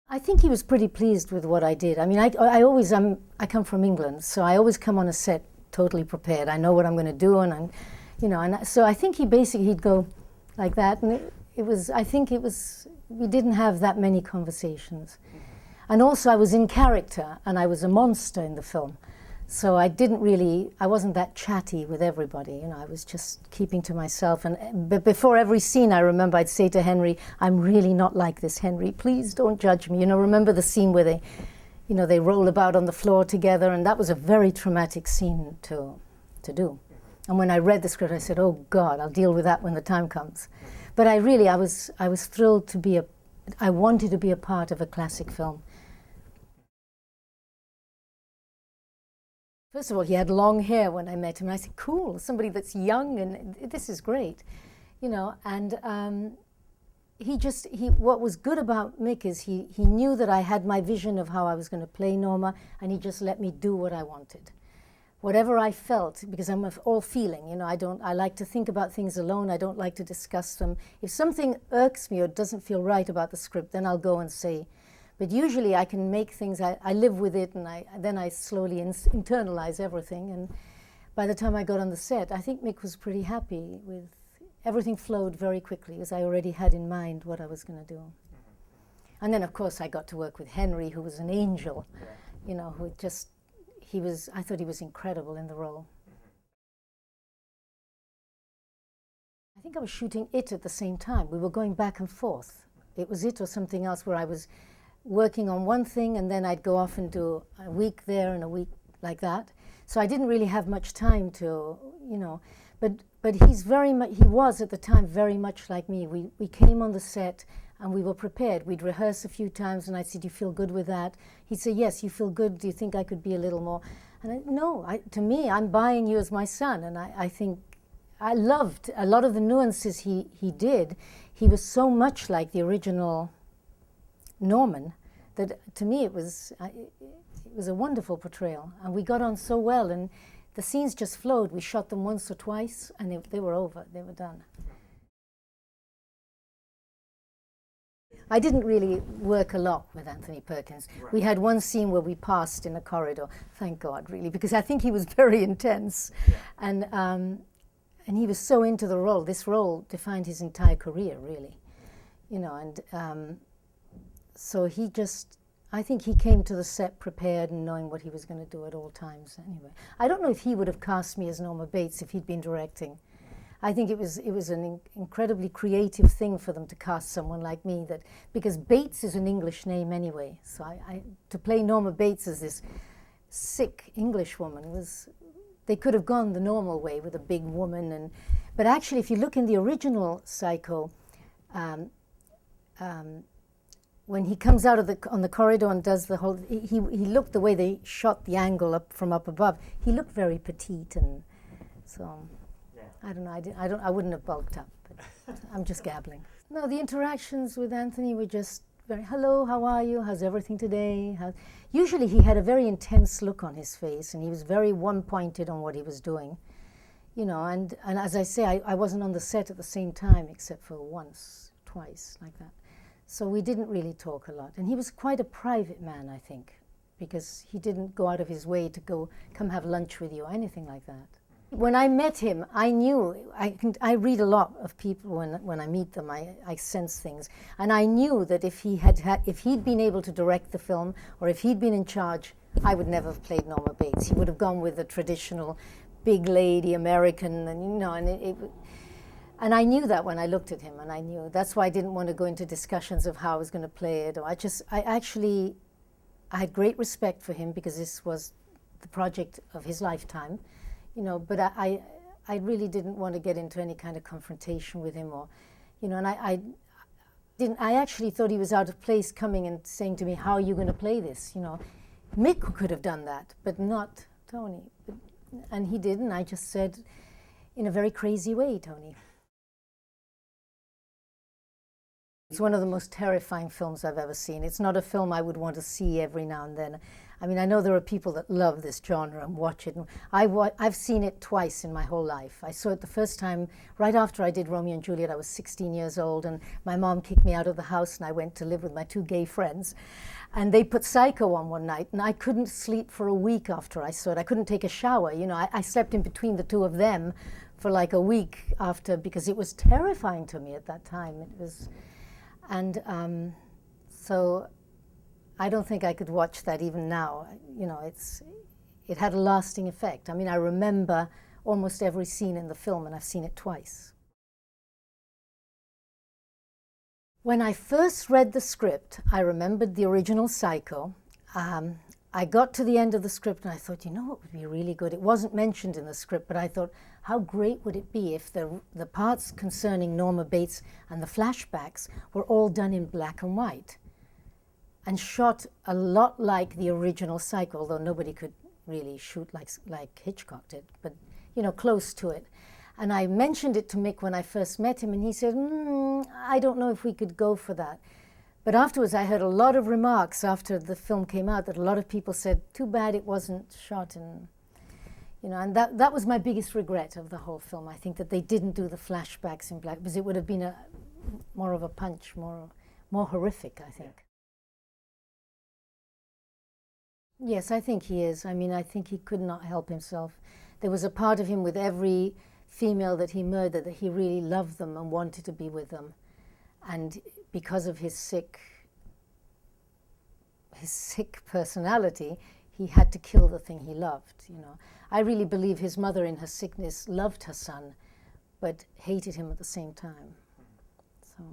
I think he was pretty pleased with what I did. I mean, I always, I come from England, so I always come on a set totally prepared. I know what I'm going to do, and I'm, you know, and so I think he'd go like that, and it was, I think it was, we didn't have that many conversations. And also I was in character, and I was a monster in the film. So I wasn't that chatty with everybody, you know, I was just keeping to myself. But before every scene, I remember I'd say to Henry, I'm really not like this, Henry, please don't judge me. You know, remember the scene where they, you know, they roll about on the floor together, and that was a very traumatic scene to do. And when I read the script, I said, oh God, I'll deal with that when the time comes. But I was thrilled to be I wanted to be a part of a classic film. First of all, he had long hair when I met him, and I said, cool, somebody that's young, and this is great, you know. And what was good about Mick is he knew that I had my vision of how I was going to play Norma, and he just let me do what I wanted. Whatever I felt, because I'm all feeling, you know, I like to think about things alone, I don't like to discuss them. If something irks me or doesn't feel right about the script, then I'll go and say. But usually I can make things, I live with it, and then I slowly internalize everything. And by the time I got on the set, I think Mick was pretty happy with, everything flowed very quickly, because I already had in mind what I was going to do. And then of course I got to work with Henry, who was an angel, you know, who just, I thought he was incredible in the role. I think I was shooting It at the same time. We were going back and forth. It was It or something else where I was working on one thing, and then I'd go off and do a week there and a week like that. So I didn't really have much time to, you know, but he was at the time very much like me. We came on the set and we were prepared. We'd rehearse a few times, and I'd say, do you feel good with that? He'd say, yes, you feel good. Do you think I could be a little more? And to me, I'm buying you as my son, and I think I loved a lot of the nuances he did. He was so much like the original Norman that to me it was a wonderful portrayal, and we got on so well, and the scenes just flowed. We shot them once or twice, and they were over, they were done. I didn't really work a lot with Anthony Perkins. Right. We had one scene where we passed in a corridor, thank God, really, because I think he was very intense. Yeah. And he was so into the role. This role defined his entire career, really, you know, and so I think he came to the set prepared and knowing what he was going to do at all times anyway. I don't know if he would have cast me as Norma Bates if he'd been directing. I think it was an incredibly creative thing for them to cast someone like me, because Bates is an English name anyway. So to play Norma Bates as this sick English woman they could have gone the normal way with a big woman, but actually if you look in the original Psycho, when he comes out of on the corridor and does the whole, he looked, the way they shot the angle from up above, he looked very petite, and so yeah. I don't know. I wouldn't have bulked up. But I'm just gabbling. No, the interactions with Anthony were just very, hello, how are you? How's everything today? Usually he had a very intense look on his face, and he was very one-pointed on what he was doing, you know. And as I say, I wasn't on the set at the same time except for once, twice, like that. So we didn't really talk a lot. And he was quite a private man, I think, because he didn't go out of his way to come have lunch with you or anything like that. When I met him, I knew, I read a lot of people when I meet them, I sense things. And I knew that if he'd been able to direct the film, or if he'd been in charge, I would never have played Norma Bates. He would have gone with the traditional big lady American, and you know, and I knew that when I looked at him, and I knew. That's why I didn't want to go into discussions of how I was going to play it. Or I had great respect for him because this was the project of his lifetime, you know, but I really didn't want to get into any kind of confrontation with him, or, you know, and I actually thought he was out of place coming and saying to me, how are you going to play this, you know. Mick could have done that, but not Tony. And he did, and I just said, in a very crazy way, Tony. It's one of the most terrifying films I've ever seen. It's not a film I would want to see every now and then. I mean, I know there are people that love this genre and watch it. I've seen it twice in my whole life. I saw it the first time right after I did Romeo and Juliet. I was 16 years old, and my mom kicked me out of the house, and I went to live with my 2 gay friends. And they put Psycho on one night, and I couldn't sleep for a week after I saw it. I couldn't take a shower. You know, I slept in between the 2 of them for like a week after, because it was terrifying to me at that time. It was, and so I don't think I could watch that even now. You know, it had a lasting effect. I mean, I remember almost every scene in the film, and I've seen it twice. When I first read the script, I remembered the original Psycho. I got to the end of the script and I thought, you know what would be really good? It wasn't mentioned in the script, but I thought, how great would it be if the parts concerning Norma Bates and the flashbacks were all done in black and white and shot a lot like the original Psycho, although nobody could really shoot like Hitchcock did, but you know, close to it. And I mentioned it to Mick when I first met him, and he said, I don't know if we could go for that. But afterwards, I heard a lot of remarks after the film came out that a lot of people said, too bad it wasn't shot in, you know, and that was my biggest regret of the whole film. I think that they didn't do the flashbacks in black, because it would have been more of a punch, more horrific, I think. Yes, I think he is. I mean, I think he could not help himself. There was a part of him with every female that he murdered that he really loved them and wanted to be with them. And because of his sick personality, he had to kill the thing he loved, you know. I really believe his mother in her sickness loved her son, but hated him at the same time. So.